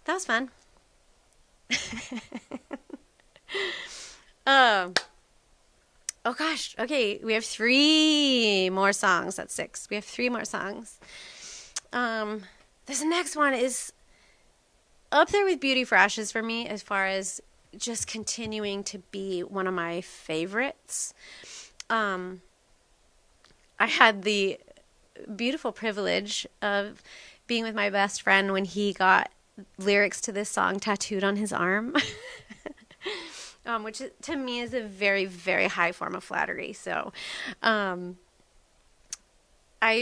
that was fun. Um, oh gosh. Okay, we have 3 more songs. That's 6. We have 3 more songs. This next one is up there with Beauty for Ashes for me as far as just continuing to be one of my favorites. I had the beautiful privilege of being with my best friend when he got lyrics to this song tattooed on his arm, which to me is a very, very high form of flattery. So I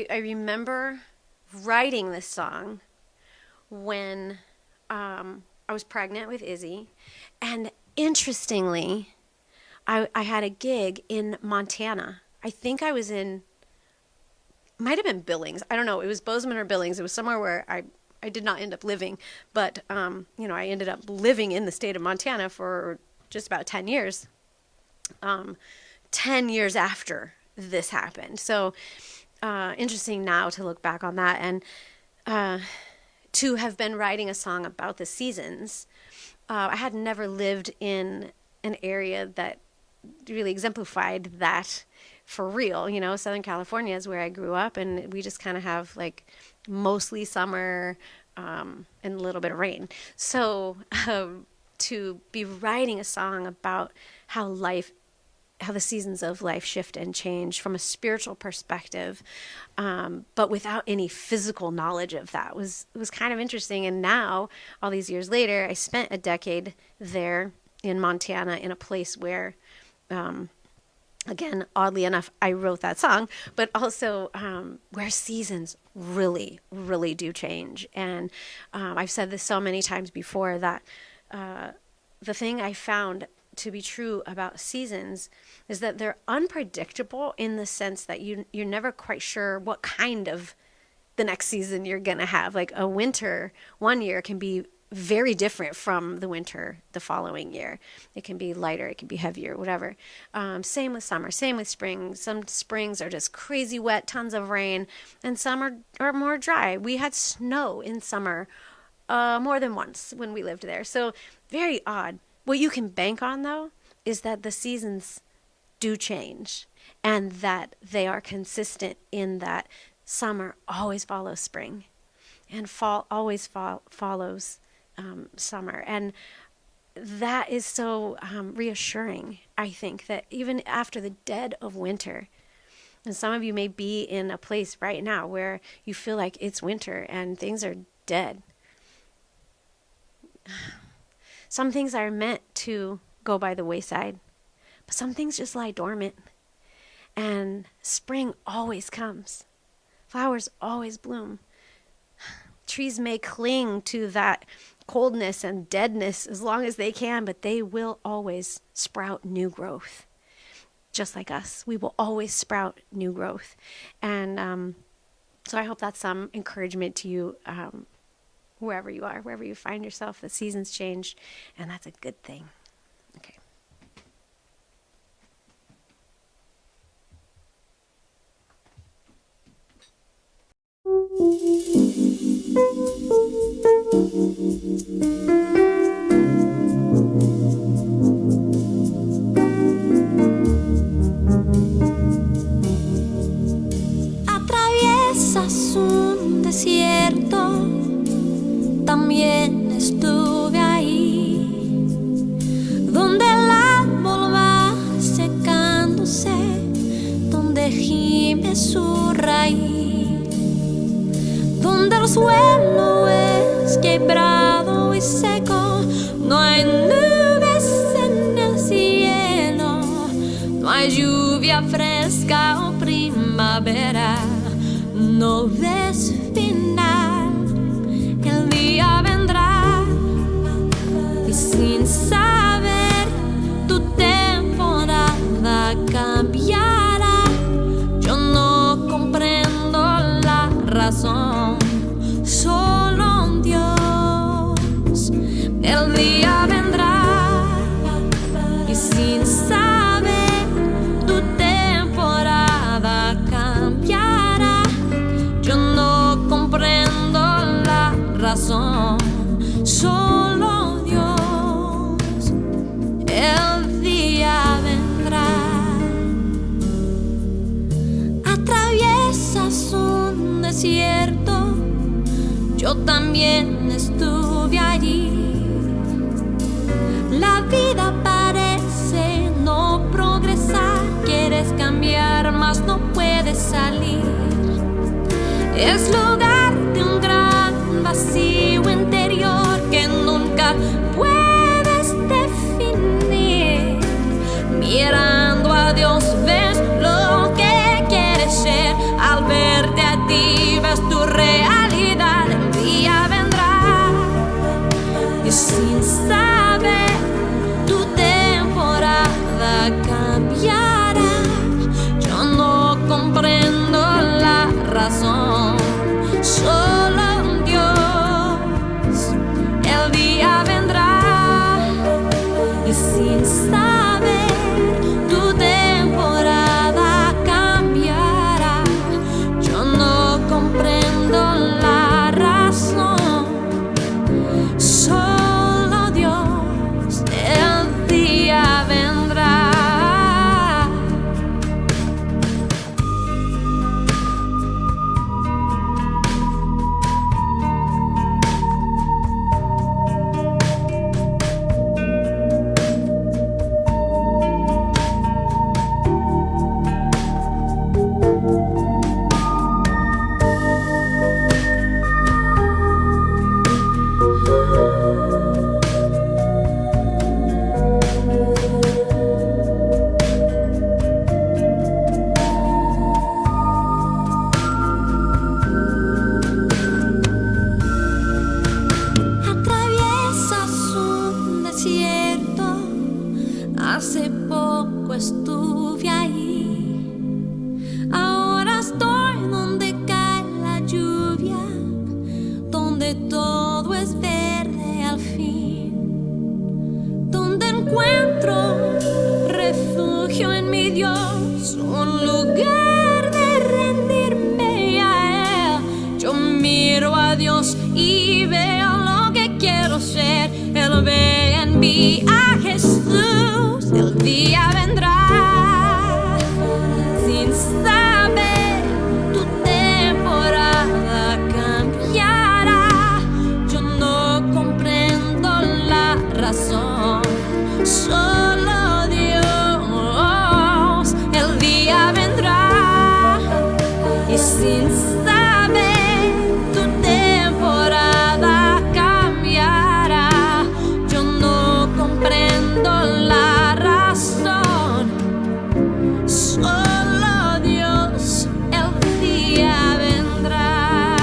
remember writing this song when I was pregnant with Izzy. And interestingly, I had a gig in Montana. I think I was in, might have been Billings. I don't know. It was Bozeman or Billings. It was somewhere where I did not end up living. But, I ended up living in the state of Montana for just about 10 years. 10 years after this happened. So interesting now to look back on that and to have been writing a song about the seasons. I had never lived in an area that really exemplified that for real. Southern California is where I grew up, and we just kind of have like mostly summer and a little bit of rain. So to be writing a song about how the seasons of life shift and change from a spiritual perspective, but without any physical knowledge of that was kind of interesting. And now, all these years later, I spent a decade there in Montana in a place where, again, oddly enough, I wrote that song, but also where seasons really, really do change. And I've said this so many times before that the thing I found to be true about seasons is that they're unpredictable in the sense that you're never quite sure what kind of the next season you're going to have. Like a winter one year can be very different from the winter the following year. It can be lighter, it can be heavier, whatever. Same with summer, same with spring. Some springs are just crazy wet, tons of rain, and some are more dry. We had snow in summer more than once when we lived there. So very odd. What you can bank on, though, is that the seasons do change and that they are consistent in that summer always follows spring and fall always follows summer. And that is so reassuring, I think, that even after the dead of winter, and some of you may be in a place right now where you feel like it's winter and things are dead. Some things are meant to go by the wayside, but some things just lie dormant. And spring always comes. Flowers always bloom. Trees may cling to that coldness and deadness as long as they can, but they will always sprout new growth. Just like us, we will always sprout new growth. And so I hope that's some encouragement to you. Wherever you are, wherever you find yourself, the seasons change, and that's a good thing. Okay. Atraviesas un desierto. También estuve ahí, donde el árbol va secándose, donde gime su raíz, donde el suelo es quebrado y seco, no hay nubes en el cielo, no hay lluvia fresca o primavera, no ves final. El día vendrá y sin saber tu temporada cambiará. Yo no comprendo la razón, solo Dios. El día vendrá y sin saber tu temporada cambiará. Yo no comprendo la razón, solo Dios, el día vendrá. Atraviesas un desierto, yo también estuve allí. La vida parece no progresar, quieres cambiar, mas no puedes salir. Es lugar de un gran vacío interior que nunca puedes definir. Mirando a Dios ves lo que quieres ser, al verte a ti ves tu realidad. El día vendrá y sin saber tu temporada cambiará. Yo no comprendo la razón, solo Dios, el día vendrá y sin saber tu temporada cambiará. Yo no comprendo la razón, solo Dios, el día vendrá. Atraviesas un desierto, hace poco estuve ahí. Ahora estoy donde cae la lluvia, donde todo es verde al fin, donde encuentro refugio en mi Dios, un lugar de rendirme a Él. Yo miro a Dios y veo lo que quiero ser. Él ve en mí a Jesús. El día vendrá sin saber tu temporada cambiará. Yo no comprendo la razón, solo Dios, el día vendrá y sin saber tu temporada cambiará. Yo no comprendo la razón, solo Dios, el día vendrá.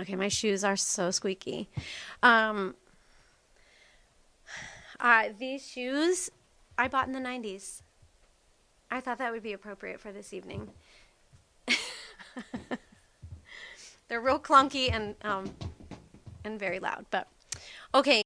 Okay, my shoes are so squeaky. These shoes I bought in the 90s. I thought that would be appropriate for this evening. They're real clunky and very loud, but okay.